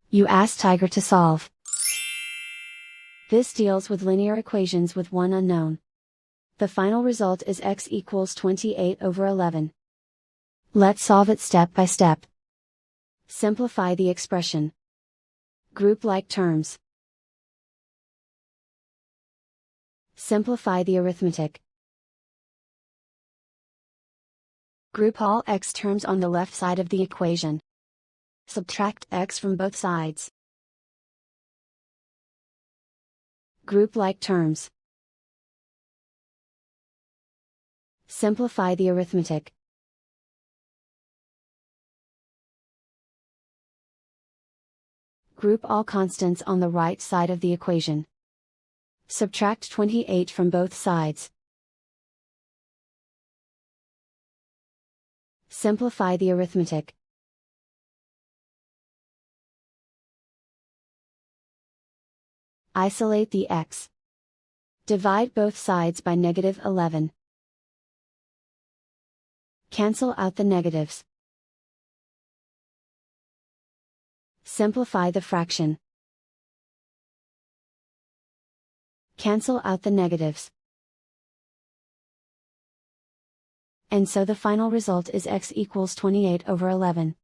You ask Tiger to solve. This deals with linear equations with one unknown. The final result is x equals 28/11. Let's solve it step by step. Simplify the expression. Group like terms. Simplify the arithmetic. Group all x terms on the left side of the equation. Subtract x from both sides. Group like terms. Simplify the arithmetic. Group all constants on the right side of the equation. Subtract 28 from both sides. Simplify the arithmetic. Isolate the x. Divide both sides by -11. Cancel out the negatives. Simplify the fraction. Cancel out the negatives. And so the final result is x equals 28/11.